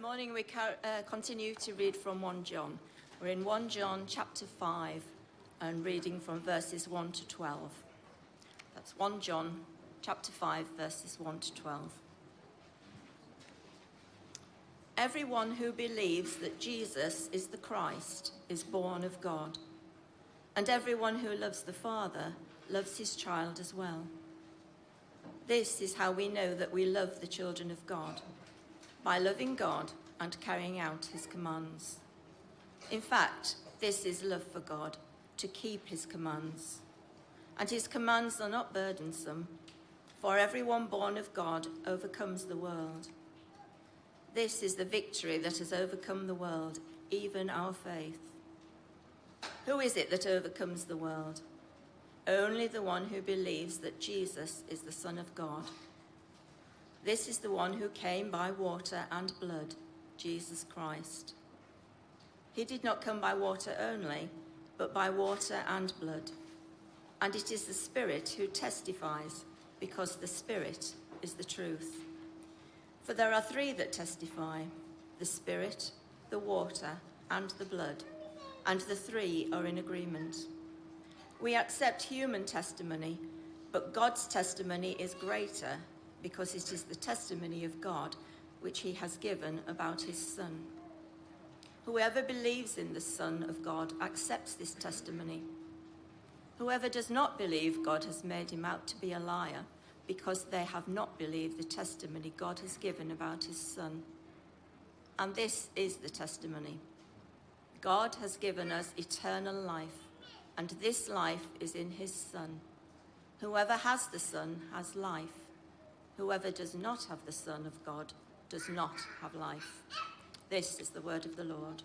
morning we continue to read from 1 John. We're in 1 John chapter 5 and reading from verses 1 to 12. That's 1 John chapter 5 verses 1 to 12. Everyone who believes that Jesus is the Christ is born of God, and everyone who loves the Father loves his child as well. This is how we know that we love the children of God, by loving God and carrying out his commands. In fact, this is love for God, to keep his commands. And his commands are not burdensome, for everyone born of God overcomes the world. This is the victory that has overcome the world, even our faith. Who is it that overcomes the world? Only the one who believes that Jesus is the Son of God. This is the one who came by water and blood, Jesus Christ. He did not come by water only, but by water and blood. And it is the Spirit who testifies, because the Spirit is the truth. For there are three that testify, the Spirit, the water, and the blood, and the three are in agreement. We accept human testimony, but God's testimony is greater, because it is the testimony of God which he has given about his Son. Whoever believes in the Son of God accepts this testimony. Whoever does not believe God has made him out to be a liar, because they have not believed the testimony God has given about his Son. And this is the testimony. God has given us eternal life, and this life is in his Son. Whoever has the Son has life. Whoever does not have the Son of God does not have life. This is the word of the Lord.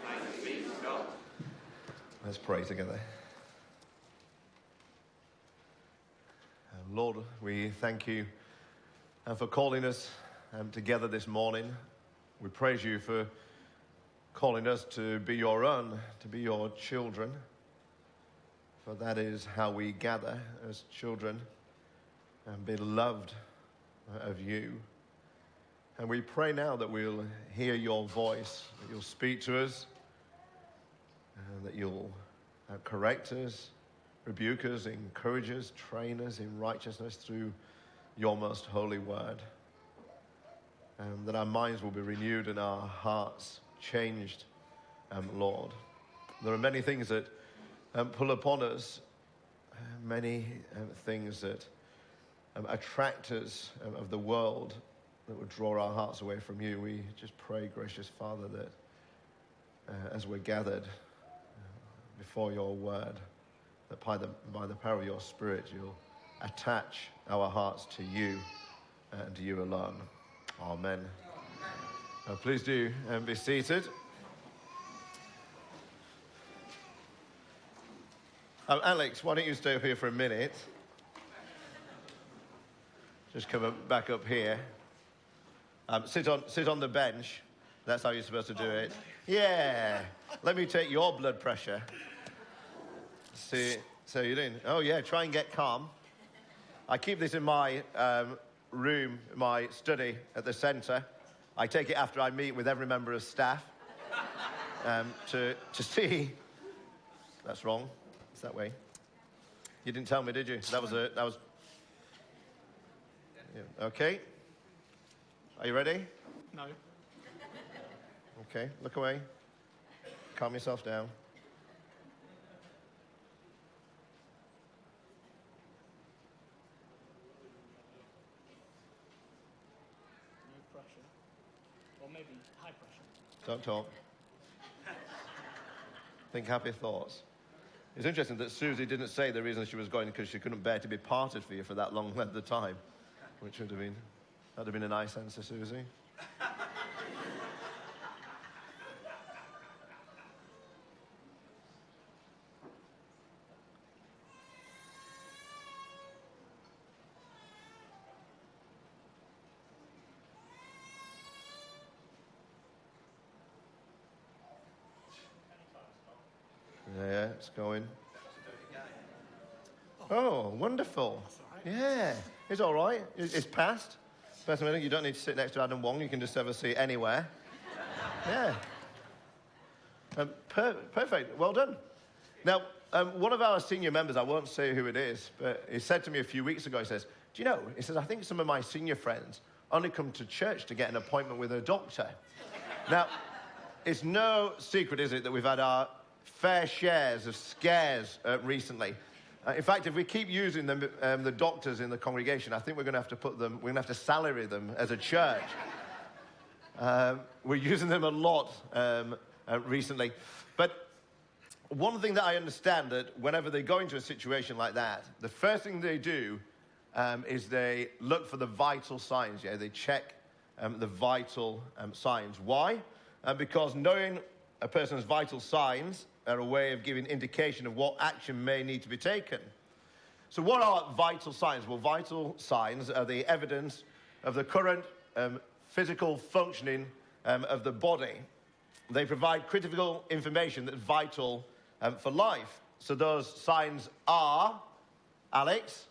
Thanks be to God. Let's pray together. Lord, we thank you for calling us together this morning. We praise you for calling us to be your own, to be your children. For that is how we gather as children and be loved of you. And we pray now that we'll hear your voice, that you'll speak to us, that you'll correct us, rebuke us, encourage us, train us in righteousness through your most holy word. That our minds will be renewed and our hearts changed, Lord. There are many things that pull upon us, many things that attract us of the world that would draw our hearts away from you. We just pray, gracious Father, that as we're gathered before your word, that by the power of your Spirit, you'll attach our hearts to you and to you alone. Amen. Please do be seated. Alex, why don't you stay up here for a minute? Just come back up here. Sit on the bench. That's how you're supposed to do it. Yeah. Let me take your blood pressure. See, so you're doing. Oh yeah. Try and get calm. I keep this in my room, my study at the centre. I take it after I meet with every member of staff to see. That's wrong. It's that way. You didn't tell me, did you? That was. Yeah. Okay. Are you ready? No. Okay. Look away. Calm yourself down. No pressure. Or maybe high pressure. Don't talk. Think happy thoughts. It's interesting that Susie didn't say the reason she was going because she couldn't bear to be parted for you for that long length of time, which would have been a nice answer, Susie. Yeah, it's going. Oh, wonderful. Yeah, it's all right. It's passed. Personally, you don't need to sit next to Adam Wong. You can just have a seat anywhere. Yeah. Perfect. Well done. Now, one of our senior members, I won't say who it is, but he said to me a few weeks ago, he says, do you know, he says, I think some of my senior friends only come to church to get an appointment with a doctor. Now, it's no secret, is it, that we've had our fair shares of scares recently. In fact, if we keep using them, the doctors in the congregation, I think we're going to have to we're going to have to salary them as a church. We're using them a lot recently. But one thing that I understand, that whenever they go into a situation like that, the first thing they do is they look for the vital signs. Yeah, they check the vital signs. Why? Because knowing a person's vital signs are a way of giving indication of what action may need to be taken. So what are vital signs? Well, vital signs are the evidence of the current physical functioning of the body. They provide critical information that's vital for life. So those signs are, Alex?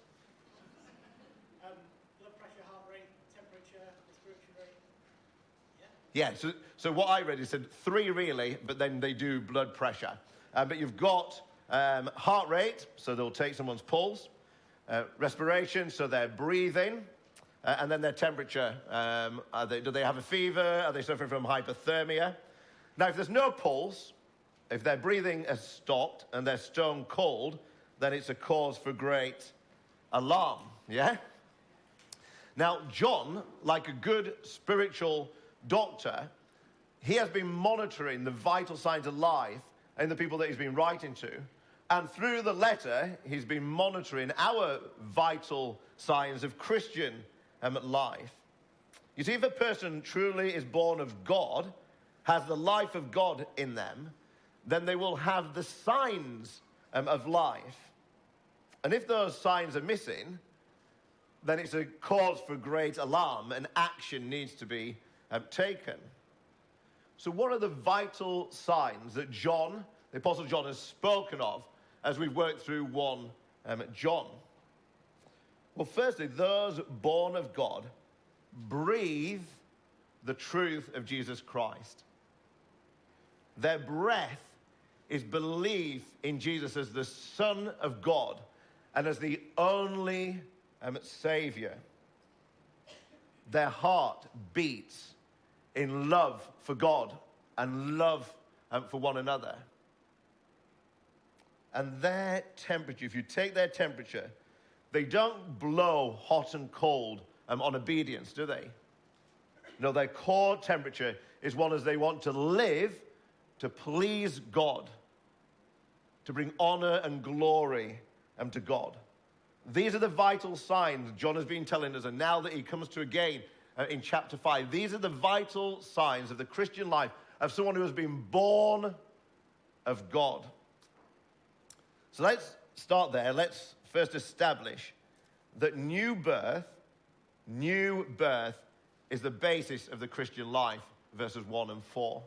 Blood pressure, heart rate, temperature, respiratory rate. Yeah, so what I read, it said 3 really, but then they do blood pressure. But you've got heart rate, so they'll take someone's pulse, respiration, so they're breathing, and then their temperature. Do they have a fever? Are they suffering from hypothermia? Now, if there's no pulse, if their breathing has stopped and they're stone cold, then it's a cause for great alarm, yeah? Now, John, like a good spiritual doctor, he has been monitoring the vital signs of life in the people that he's been writing to. And through the letter, he's been monitoring our vital signs of Christian life. You see, if a person truly is born of God, has the life of God in them, then they will have the signs of life. And if those signs are missing, then it's a cause for great alarm and action needs to be taken. So what are the vital signs that John, the Apostle John, has spoken of as we've worked through 1 John? Well, firstly, those born of God breathe the truth of Jesus Christ. Their breath is belief in Jesus as the Son of God and as the only Savior. Their heart beats in love for God and love for one another. And their temperature, if you take their temperature, they don't blow hot and cold on obedience, do they? No, their core temperature is one as they want to live to please God, to bring honor and glory to God. These are the vital signs John has been telling us, and now that he comes to again in chapter 5, these are the vital signs of the Christian life of someone who has been born of God. So let's start there. Let's first establish that new birth is the basis of the Christian life, verses 1 and 4.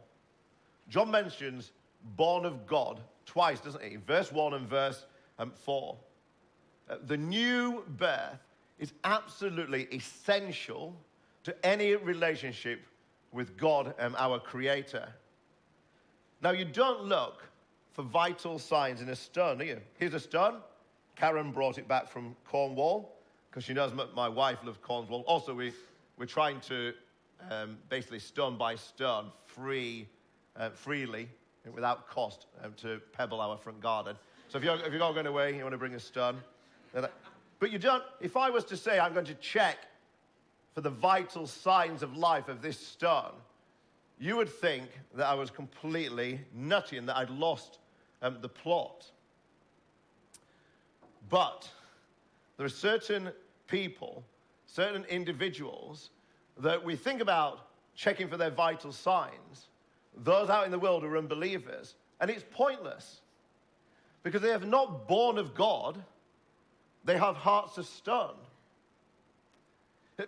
John mentions born of God twice, doesn't he? Verse 1 and verse 4. The new birth is absolutely essential to any relationship with God, our Creator. Now, you don't look for vital signs in a stone, do you? Here's a stone. Karen brought it back from Cornwall because she knows my wife loves Cornwall. Also, we're trying to basically stone by stone freely, without cost, to pebble our front garden. So if you're all going away, you want to bring a stone. But you don't, if I was to say I'm going to check for the vital signs of life of this stone, you would think that I was completely nutty and that I'd lost the plot. But there are certain people, certain individuals that we think about checking for their vital signs. Those out in the world are unbelievers. And it's pointless because they have not born of God. They have hearts of stone.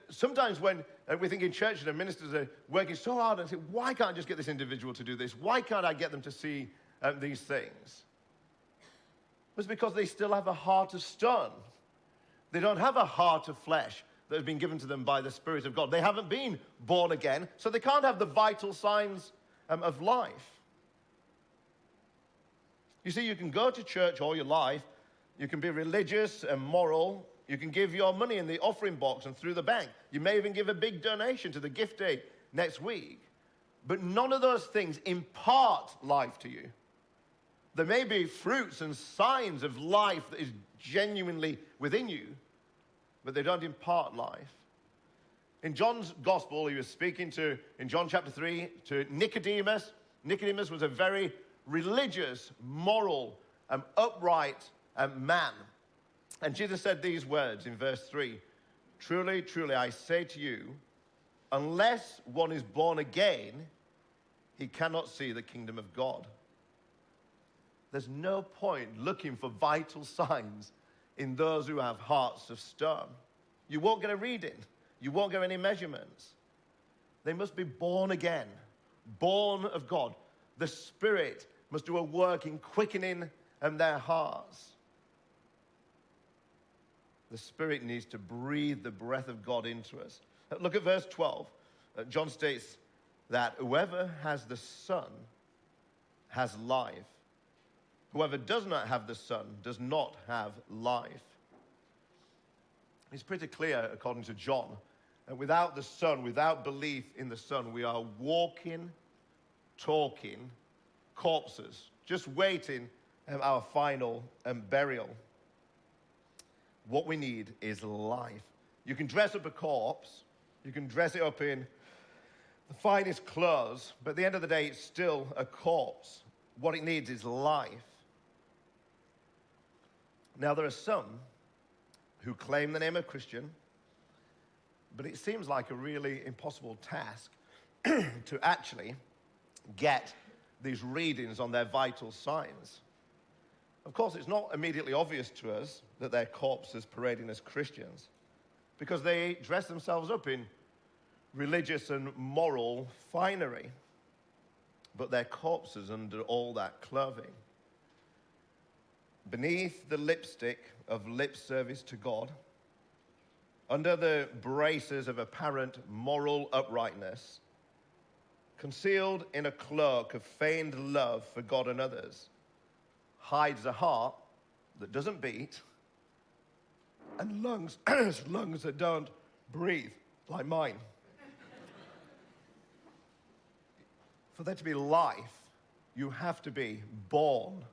Sometimes when we think in church and ministers are working so hard and say, why can't I just get this individual to do this? Why can't I get them to see these things? It's because they still have a heart of stone. They don't have a heart of flesh that has been given to them by the Spirit of God. They haven't been born again, so they can't have the vital signs of life. You see, you can go to church all your life, you can be religious and moral, you can give your money in the offering box and through the bank. You may even give a big donation to the gift day next week. But none of those things impart life to you. There may be fruits and signs of life that is genuinely within you, but they don't impart life. In John's gospel, he was speaking in John chapter 3, to Nicodemus. Nicodemus was a very religious, moral, upright man. And Jesus said these words in verse 3, "Truly, truly, I say to you, unless one is born again, he cannot see the kingdom of God." There's no point looking for vital signs in those who have hearts of stone. You won't get a reading. You won't get any measurements. They must be born again, born of God. The Spirit must do a work in quickening their hearts. The Spirit needs to breathe the breath of God into us. Look at verse 12. John states that whoever has the Son has life. Whoever does not have the Son does not have life. It's pretty clear, according to John, that without the Son, without belief in the Son, we are walking, talking corpses, just waiting our final burial. What we need is life. You can dress up a corpse, you can dress it up in the finest clothes, but at the end of the day, it's still a corpse. What it needs is life. Now, there are some who claim the name of Christian, but it seems like a really impossible task to actually get these readings on their vital signs. Of course, it's not immediately obvious to us that they're corpses parading as Christians, because they dress themselves up in religious and moral finery, but they're corpses under all that clothing. Beneath the lipstick of lip service to God, under the braces of apparent moral uprightness, concealed in a cloak of feigned love for God and others, hides a heart that doesn't beat and lungs that don't breathe, like mine. For there to be life, you have to be born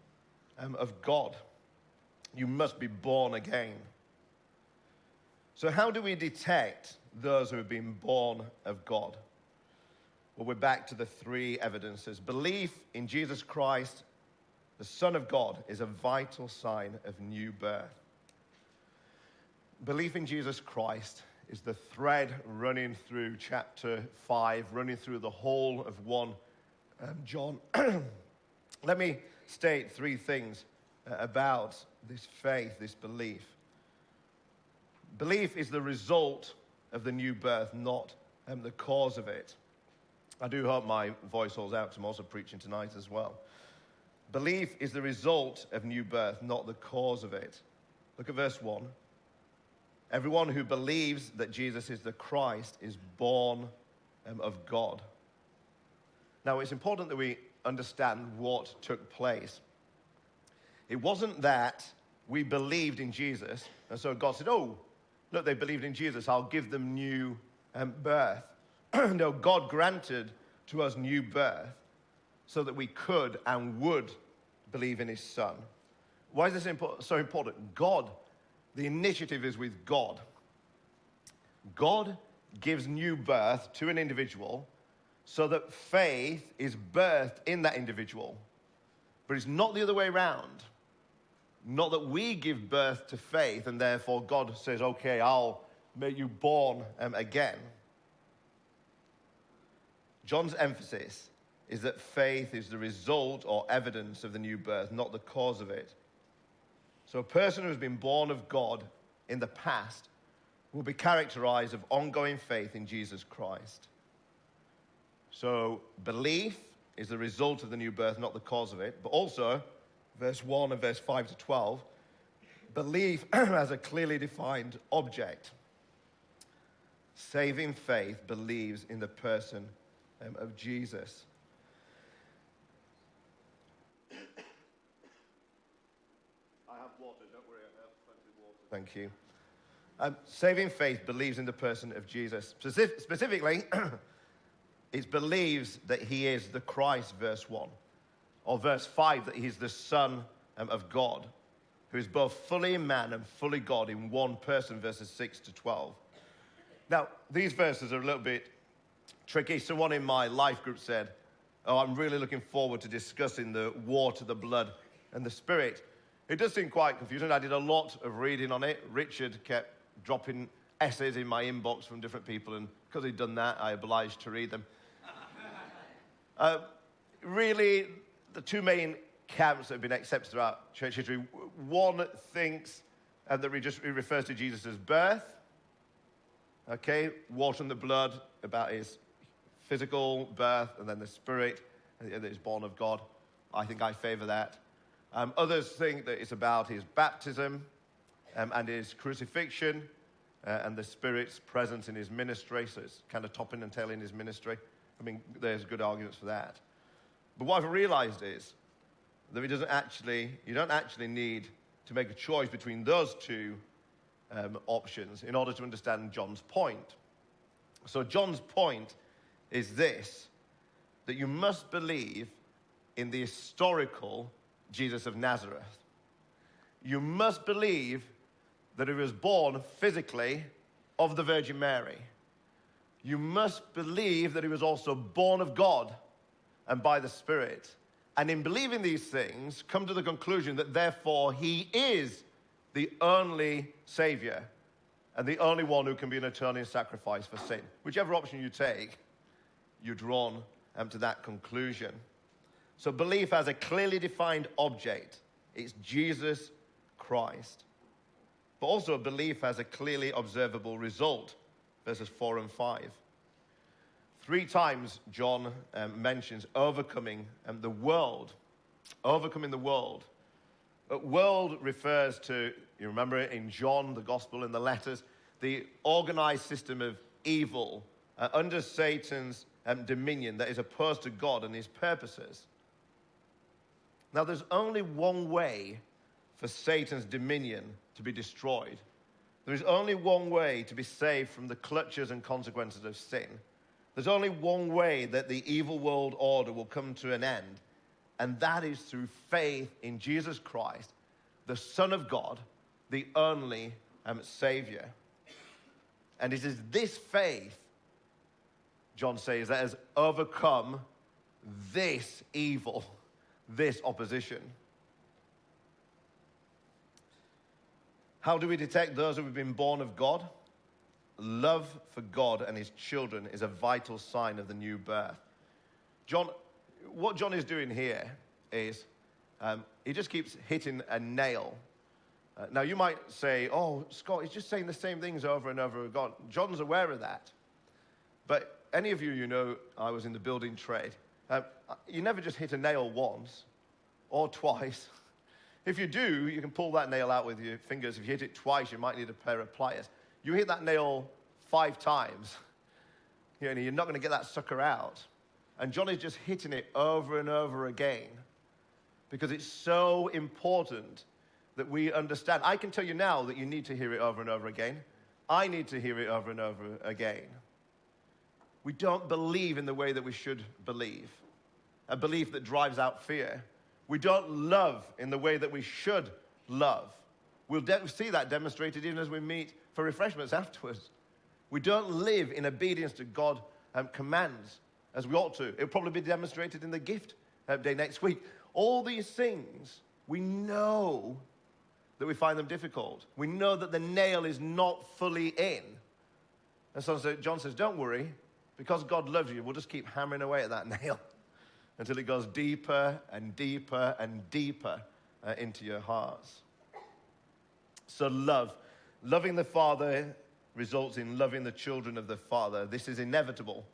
of God. You must be born again. So how do we detect those who have been born of God? Well, we're back to the three evidences. Belief in Jesus Christ, the Son of God, is a vital sign of new birth. Belief in Jesus Christ is the thread running through chapter 5, running through the whole of 1 John. Let me state three things about this faith, this belief. Belief is the result of the new birth, not the cause of it. I do hope my voice holds out, because I'm also preaching tonight as well. Belief is the result of new birth, not the cause of it. Look at verse 1. Everyone who believes that Jesus is the Christ is born of God. Now, it's important that we understand what took place. It wasn't that we believed in Jesus, and so God said, oh, look, they believed in Jesus, I'll give them new birth. No, God granted to us new birth so that we could and would believe in his Son. Why is this so important? God, the initiative is with God. God gives new birth to an individual so that faith is birthed in that individual. But it's not the other way around. Not that we give birth to faith and therefore God says, okay, I'll make you born again. John's emphasis is that faith is the result or evidence of the new birth, not the cause of it. So a person who has been born of God in the past will be characterized of ongoing faith in Jesus Christ. So belief is the result of the new birth, not the cause of it. But also, verse 1 and verse 5 to 12, belief has a clearly defined object. Saving faith believes in the person of Jesus. Thank you. Saving faith believes in the person of Jesus. Specifically, it believes that he is the Christ, verse 1. Or verse 5, that he's the Son of God, who is both fully man and fully God in one person, verses 6 to 12. Now, these verses are a little bit tricky. Someone in my life group said, I'm really looking forward to discussing the water, the blood, and the Spirit. It does seem quite confusing. I did a lot of reading on it. Richard kept dropping essays in my inbox from different people, and because he'd done that, I obliged to read them. Really, the two main camps that have been accepted throughout church history. One thinks that it refers to Jesus' birth. Okay, water and the blood, about his physical birth, and then the Spirit, that is born of God. I think I favor that. Others think that it's about his baptism and his crucifixion and the Spirit's presence in his ministry, so it's kind of topping and tailing his ministry. I mean, there's good arguments for that. But what I've realized is that you don't actually need to make a choice between those two options in order to understand John's point. So John's point is this, that you must believe in the historical Jesus of Nazareth. You must believe that he was born physically of the Virgin Mary. You must believe that he was also born of God and by the Spirit. And in believing these things, come to the conclusion that therefore he is the only Savior and the only one who can be an atoning sacrifice for sin. Whichever option you take, you're drawn to that conclusion. So belief has a clearly defined object. It's Jesus Christ. But also a belief has a clearly observable result. Verses 4 and 5. 3 times John mentions overcoming the world. Overcoming the world. World refers to, you remember it in John, the gospel and the letters, the organized system of evil under Satan's dominion that is opposed to God and his purposes. Now, there's only one way for Satan's dominion to be destroyed. There is only one way to be saved from the clutches and consequences of sin. There's only one way that the evil world order will come to an end, and that is through faith in Jesus Christ, the Son of God, the only Savior. And it is this faith, John says, that has overcome this evil, this opposition. How do we detect those who have been born of God? Love for God and his children is a vital sign of the new birth. What John is doing here is he just keeps hitting a nail. Now you might say, oh, Scott, he's just saying the same things over and over again. John's aware of that. But any of you know I was in the building trade. You never just hit a nail once or twice. If you do, you can pull that nail out with your fingers. If you hit it twice, you might need a pair of pliers. You hit that nail 5 times, you're not going to get that sucker out. And John is just hitting it over and over again because it's so important that we understand. I can tell you now that you need to hear it over and over again. I need to hear it over and over again. We don't believe in the way that we should believe, a belief that drives out fear. We don't love in the way that we should love. We'll see that demonstrated even as we meet for refreshments afterwards. We don't live in obedience to God's commands as we ought to. It'll probably be demonstrated in the gift day next week. All these things, we know that we find them difficult. We know that the nail is not fully in. And so John says, don't worry, because God loves you, we'll just keep hammering away at that nail until it goes deeper and deeper and deeper into your hearts. So loving the Father results in loving the children of the Father. This is inevitable.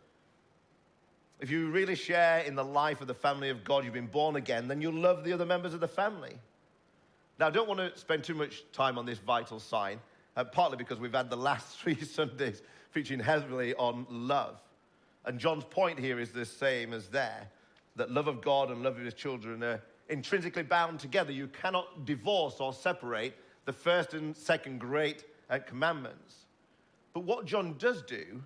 If you really share in the life of the family of God, you've been born again, then you'll love the other members of the family. Now, I don't want to spend too much time on this vital sign, partly because we've had the last 3 Sundays featuring heavily on love. And John's point here is the same as there, that love of God and love of his children are intrinsically bound together. You cannot divorce or separate the first and second great commandments. But what John does do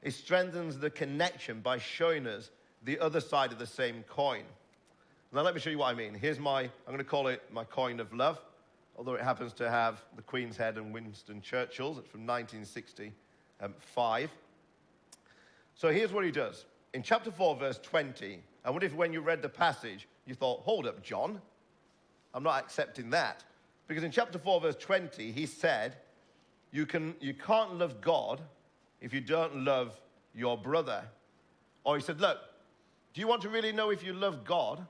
is strengthens the connection by showing us the other side of the same coin. Now let me show you what I mean. I'm going to call it my coin of love, although it happens to have the Queen's head and Winston Churchill's. It's from 1965. So here's what he does. In chapter 4, verse 20, I wonder if when you read the passage, you thought, hold up, John, I'm not accepting that. Because in chapter 4, verse 20, he said, you can't love God if you don't love your brother. Or he said, look, do you want to really know if you love God?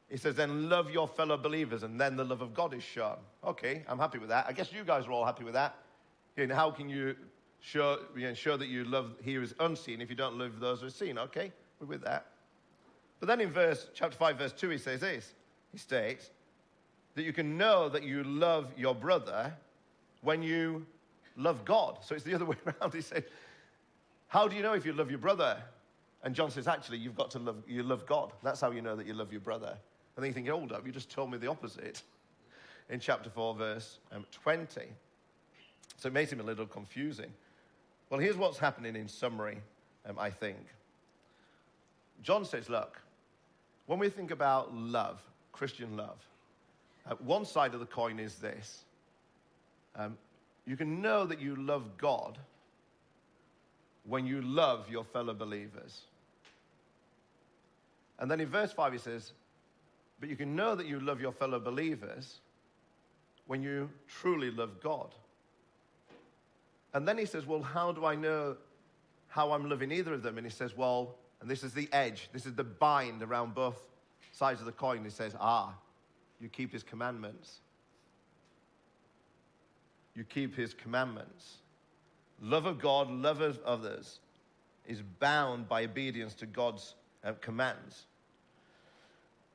He says, then love your fellow believers, and then the love of God is shown. Okay, I'm happy with that. I guess you guys are all happy with that. How can you show that you love here is unseen if you don't love those who are seen? Okay, we're with that. But then in chapter 5, verse 2, he says this. He states that you can know that you love your brother when you love God. So it's the other way around. He said, how do you know if you love your brother? And John says, actually, you love God. That's how you know that you love your brother. And then you think, hold up, you just told me the opposite in chapter 4, verse 20. So it makes him a little confusing. Well, here's what's happening in summary, I think. John says, look, when we think about love, Christian love, one side of the coin is this. You can know that you love God when you love your fellow believers. And then in verse 5 he says, but you can know that you love your fellow believers when you truly love God. And then he says, well, how do I know how I'm loving either of them? And he says, well, and this is the edge, this is the bind around both sides of the coin. He says, you keep his commandments. You keep his commandments. Love of God, love of others is bound by obedience to God's commands.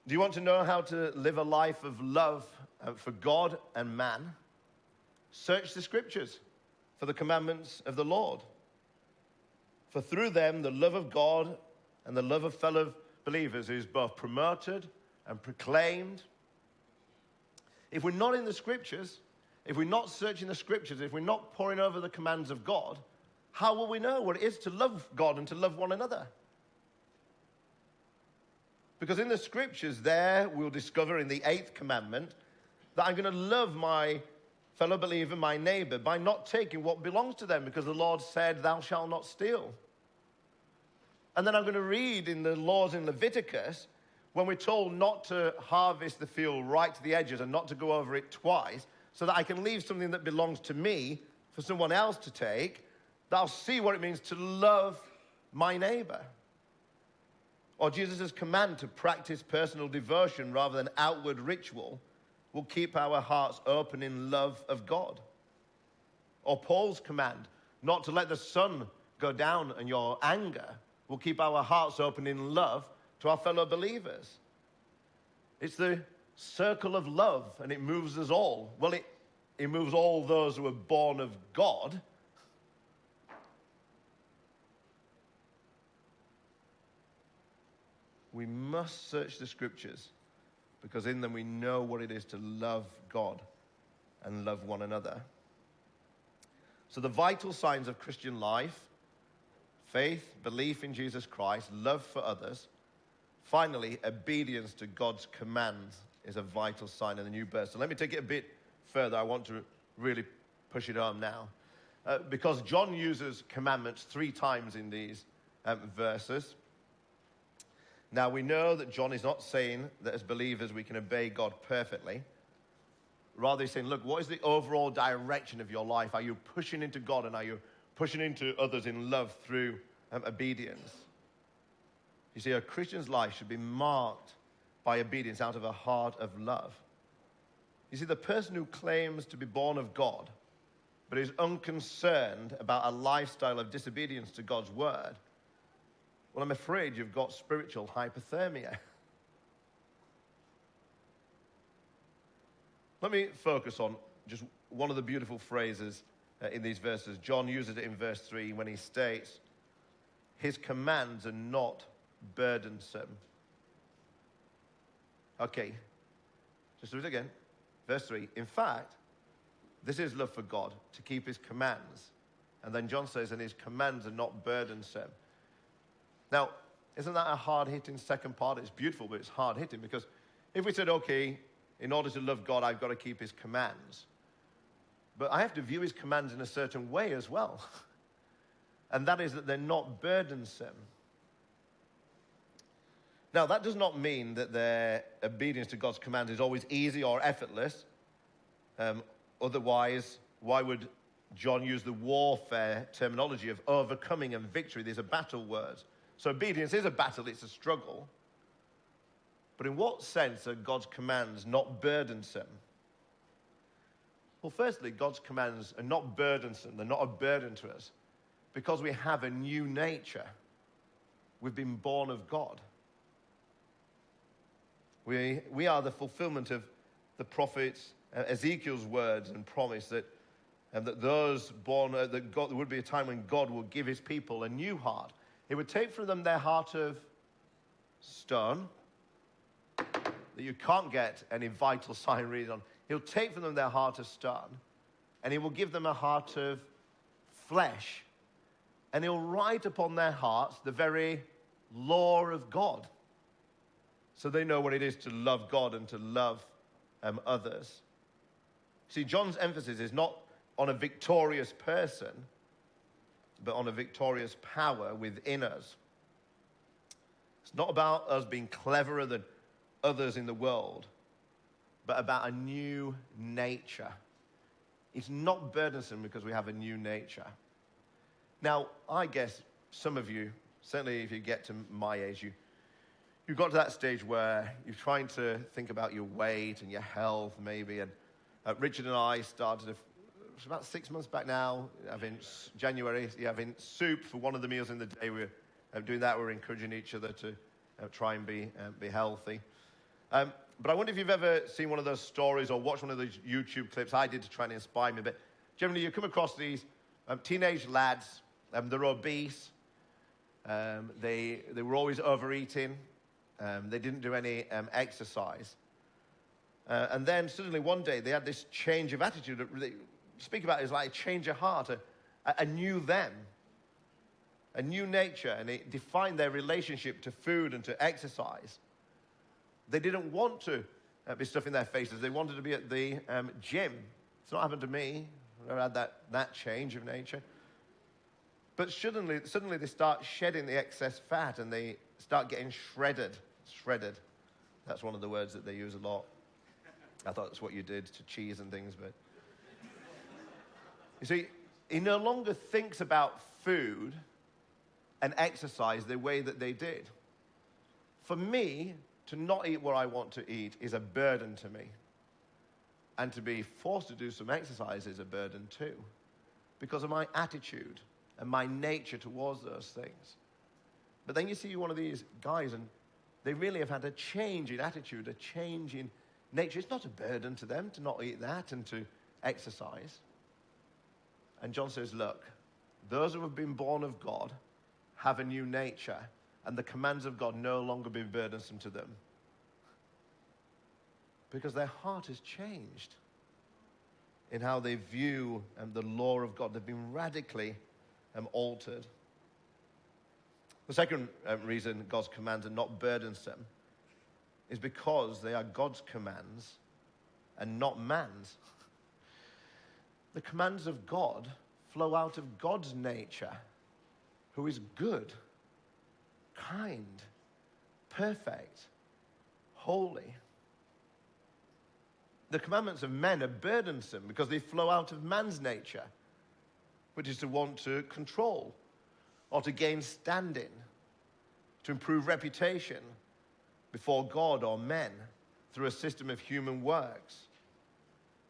Do you want to know how to live a life of love for God and man? Search the scriptures for the commandments of the Lord. For through them, the love of God and the love of fellow believers is both promoted and proclaimed. If we're not in the scriptures, if we're not searching the scriptures, if we're not poring over the commands of God, how will we know what it is to love God and to love one another? Because in the scriptures there, we'll discover in the 8th commandment that I'm going to love my fellow believer, my neighbor, by not taking what belongs to them, because the Lord said, thou shalt not steal. And then I'm going to read in the laws in Leviticus, when we're told not to harvest the field right to the edges and not to go over it twice, so that I can leave something that belongs to me for someone else to take, that I'll see what it means to love my neighbor. Or Jesus' command to practice personal devotion rather than outward ritual will keep our hearts open in love of God. Or Paul's command not to let the sun go down in your anger will keep our hearts open in love to our fellow believers. It's the circle of love, and it moves us all. Well, it moves all those who are born of God. We must search the scriptures, because in them we know what it is to love God and love one another. So the vital signs of Christian life: faith, belief in Jesus Christ, love for others. Finally, obedience to God's commands is a vital sign of the new birth. So let me take it a bit further. I want to really push it home now. Because John uses commandments 3 times in these verses. Now, we know that John is not saying that as believers we can obey God perfectly. Rather, he's saying, look, what is the overall direction of your life? Are you pushing into God, and are you pushing into others in love through obedience? You see, a Christian's life should be marked by obedience out of a heart of love. You see, the person who claims to be born of God, but is unconcerned about a lifestyle of disobedience to God's word, well, I'm afraid you've got spiritual hypothermia. Let me focus on just one of the beautiful phrases in these verses. John uses it in verse 3 when he states, his commands are not burdensome. Okay, just do it again. Verse 3, in fact, This is love for God, to keep his commands. And then John says, and his commands are not burdensome. Now, isn't that a hard-hitting second part? It's beautiful, but it's hard-hitting, because if we said, okay, in order to love God, I've got to keep his commands. But I have to view his commands in a certain way as well. And that is that they're not burdensome. Now, that does not mean that their obedience to God's command is always easy or effortless. Otherwise, why would John use the warfare terminology of overcoming and victory? These are battle words. So obedience is a battle, it's a struggle. But in what sense are God's commands not burdensome? Well, firstly, God's commands are not burdensome. They're not a burden to us because we have a new nature. We've been born of God. We are the fulfillment of the prophet Ezekiel's words and promise that those born, that God, there would be a time when God will give his people a new heart. He would take from them their heart of stone, that you can't get any vital sign read on. He'll take from them their heart of stone, and he will give them a heart of flesh. And he'll write upon their hearts the very law of God, so they know what it is to love God and to love others. See, John's emphasis is not on a victorious person, but on a victorious power within us. It's not about us being cleverer than others in the world, but about a new nature. It's not burdensome because we have a new nature. Now, I guess some of you, certainly if you get to my age, you've got to that stage where you're trying to think about your weight and your health maybe. And Richard and I started, it was about 6 months back now, having soup for one of the meals in the day. We're doing that. We're encouraging each other to try and be healthy. But I wonder if you've ever seen one of those stories or watched one of those YouTube clips I did to try and inspire me. But generally you come across these teenage lads. They're obese. They were always overeating. They didn't do any exercise. And then suddenly one day they had this change of attitude. They speak about it as like a change of heart, a new them, a new nature. And it defined their relationship to food and to exercise. They didn't want to be stuffing their faces. They wanted to be at the gym. It's not happened to me. I've never had that change of nature. But suddenly they start shedding the excess fat and they start getting shredded. Shredded. That's one of the words that they use a lot. I thought that's what you did to cheese and things, but... You see, he no longer thinks about food and exercise the way that they did. For me, to not eat what I want to eat is a burden to me. And to be forced to do some exercise is a burden too, because of my attitude and my nature towards those things. But then you see one of these guys and they really have had a change in attitude, a change in nature. It's not a burden to them to not eat that and to exercise. And John says, look, those who have been born of God have a new nature, and the commands of God no longer be burdensome to them. Because their heart has changed in how they view the law of God. They've been radically altered. The second reason God's commands are not burdensome is because they are God's commands and not man's. The commands of God flow out of God's nature, who is good, kind, perfect, holy. The commandments of men are burdensome because they flow out of man's nature, which is to want to control or to gain standing, to improve reputation before God or men through a system of human works.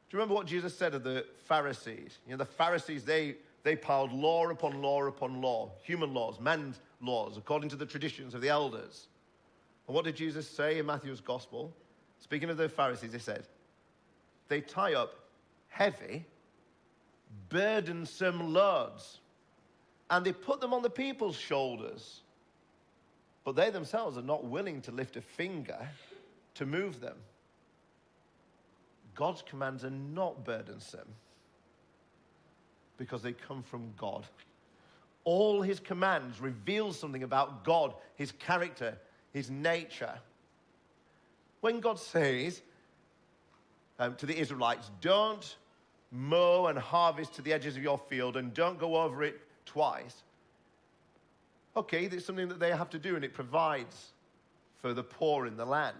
Do you remember what Jesus said of the Pharisees? You know, the Pharisees, they piled law upon law upon law, human laws, man's laws, according to the traditions of the elders. And what did Jesus say in Matthew's gospel? Speaking of the Pharisees, he said, they tie up heavy, burdensome loads, and they put them on the people's shoulders. But they themselves are not willing to lift a finger to move them. God's commands are not burdensome. because they come from God. All his commands reveal something about God, his character, his nature. When God says to the Israelites, don't mow and harvest to the edges of your field and don't go over it twice. Okay, it's something that they have to do, and it provides for the poor in the land.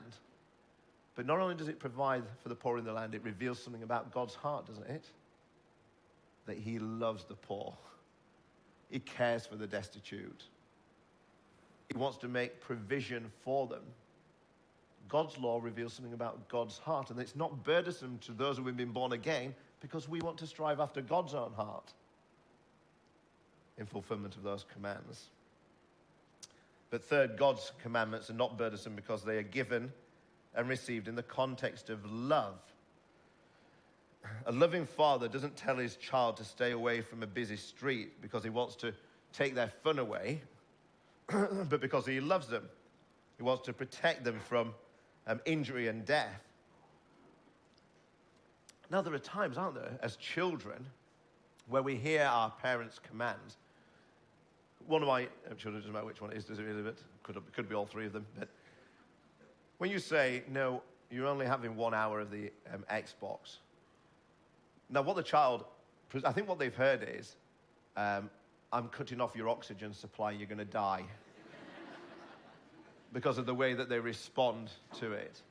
But not only does it provide for the poor in the land, it reveals something about God's heart, doesn't it? That he loves the poor. He cares for the destitute. He wants to make provision for them. God's law reveals something about God's heart, and it's not burdensome to those who have been born again, because we want to strive after God's own heart in fulfillment of those commands. But third, God's commandments are not burdensome because they are given and received in the context of love. A loving father doesn't tell his child to stay away from a busy street because he wants to take their fun away, but because he loves them. He wants to protect them from injury and death. Now, there are times, aren't there, as children, where we hear our parents' commands. One of my children, doesn't matter which one it is, does it really? But could be all three of them. But when you say, no, you're only having 1 hour of the Xbox. Now, what the child, I think what they've heard is, I'm cutting off your oxygen supply, you're going to die. Because of the way that they respond to it.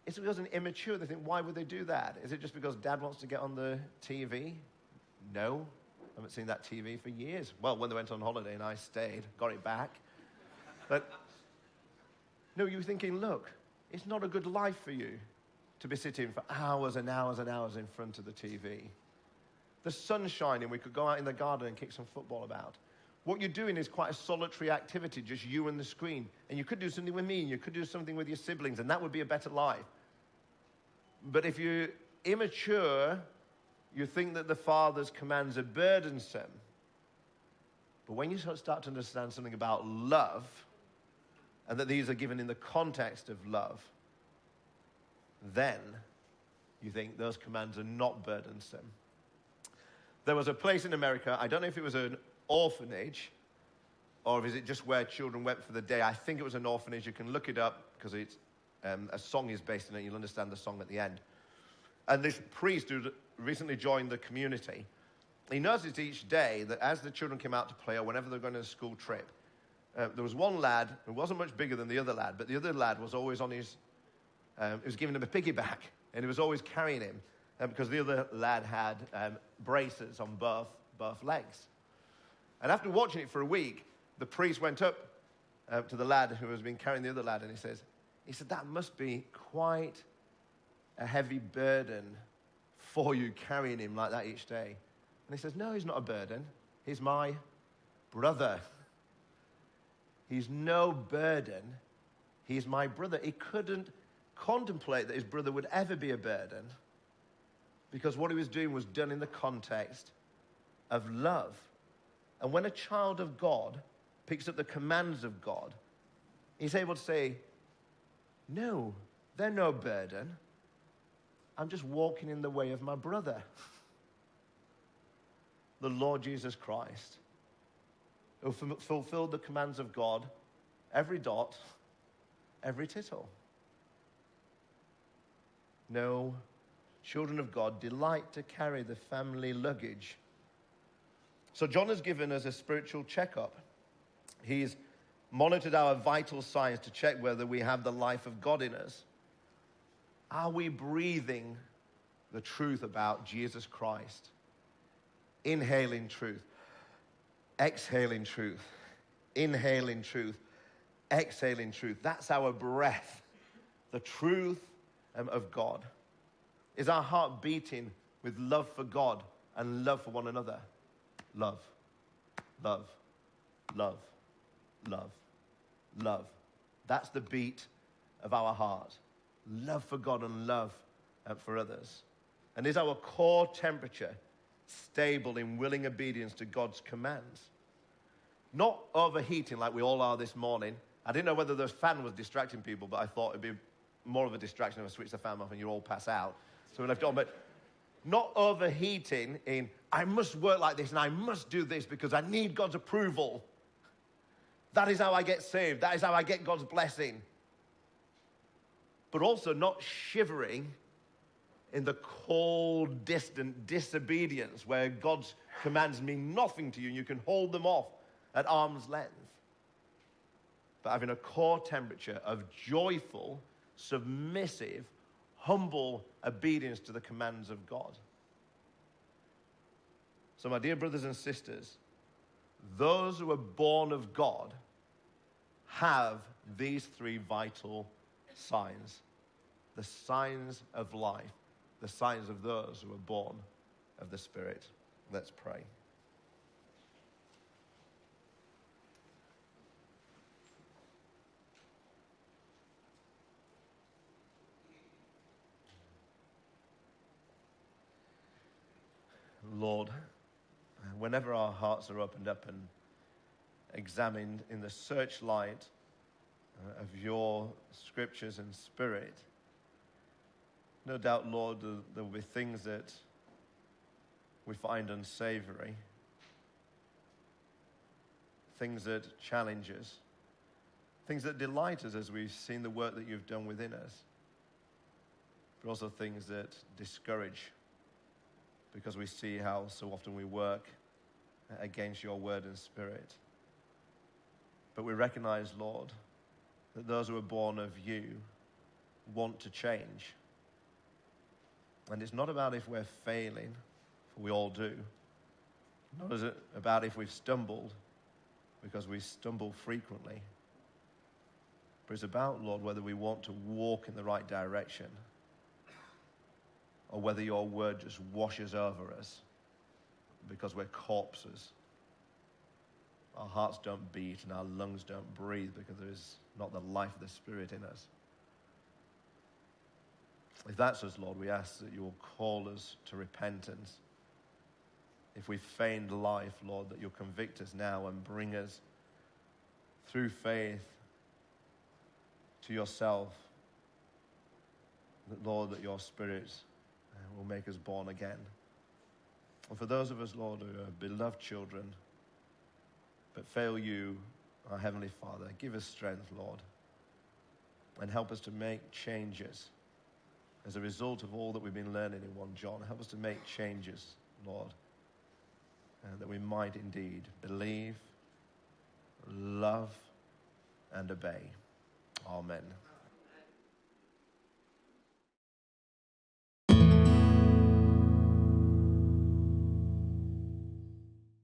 It's because they're immature. They think, why would they do that? Is it just because dad wants to get on the TV? No. I haven't seen that TV for years. Well, when they went on holiday and I stayed, got it back. But no, you're thinking, look, it's not a good life for you to be sitting for hours and hours and hours in front of the TV. The sun's shining. We could go out in the garden and kick some football about. What you're doing is quite a solitary activity, just you and the screen. And you could do something with me, and you could do something with your siblings, and that would be a better life. But if you're immature, you think that the Father's commands are burdensome. But when you start to understand something about love, and that these are given in the context of love, then you think those commands are not burdensome. There was a place in America, I don't know if it was an orphanage, or is it just where children went for the day? I think it was an orphanage. You can look it up because it's a song is based on it. You'll understand the song at the end. And this priest who recently joined the community, he noticed each day that as the children came out to play or whenever they were going on a school trip, there was one lad who wasn't much bigger than the other lad, but the other lad was always on his, he was giving him a piggyback, and he was always carrying him because the other lad had braces on both legs. And after watching it for a week, the priest went up to the lad who has been carrying the other lad, and he said, that must be quite a heavy burden for you carrying him like that each day. And he says, no, he's not a burden. He's my brother. He's no burden. He's my brother. He couldn't contemplate that his brother would ever be a burden because what he was doing was done in the context of love. And when a child of God picks up the commands of God, he's able to say, no, they're no burden. I'm just walking in the way of my brother, the Lord Jesus Christ, who fulfilled the commands of God, every dot, every tittle. No, children of God delight to carry the family luggage. So John has given us a spiritual checkup. He's monitored our vital signs to check whether we have the life of God in us. Are we breathing the truth about Jesus Christ? Inhaling truth, exhaling truth, inhaling truth, exhaling truth. That's our breath, the truth of God. Is our heart beating with love for God and love for one another? Love, love, love, love, love. That's the beat of our heart. Love for God and love for others. And is our core temperature stable in willing obedience to God's commands? Not overheating like we all are this morning. I didn't know whether the fan was distracting people, but I thought it'd be more of a distraction if I switch the fan off and you all pass out. So we left it on. But not overheating in, I must work like this and I must do this because I need God's approval. That is how I get saved. That is how I get God's blessing. But also not shivering in the cold, distant disobedience where God's commands mean nothing to you and you can hold them off at arm's length. But having a core temperature of joyful, submissive, humble obedience to the commands of God. So my dear brothers and sisters, those who are born of God have these three vital signs. The signs of life, the signs of those who are born of the Spirit. Let's pray. Lord, whenever our hearts are opened up and examined in the searchlight of your scriptures and Spirit, no doubt, Lord, there will be things that we find unsavory, things that challenge us, things that delight us as we've seen the work that you've done within us, but also things that discourage because we see how so often we work against your word and Spirit. But we recognize, Lord, that those who are born of you want to change. And it's not about if we're failing, for we all do. Nor is it about if we've stumbled, because we stumble frequently. But it's about, Lord, whether we want to walk in the right direction or whether your word just washes over us because we're corpses. Our hearts don't beat and our lungs don't breathe because there is not the life of the Spirit in us. If that's us, Lord, we ask that you will call us to repentance. If we've feigned life, Lord, that you'll convict us now and bring us through faith to yourself. That, Lord, that your Spirit will make us born again. And for those of us, Lord, who are beloved children, but fail you, our Heavenly Father, give us strength, Lord, and help us to make changes as a result of all that we've been learning in 1 John. Help us to make changes, Lord, that we might indeed believe, love, and obey. Amen.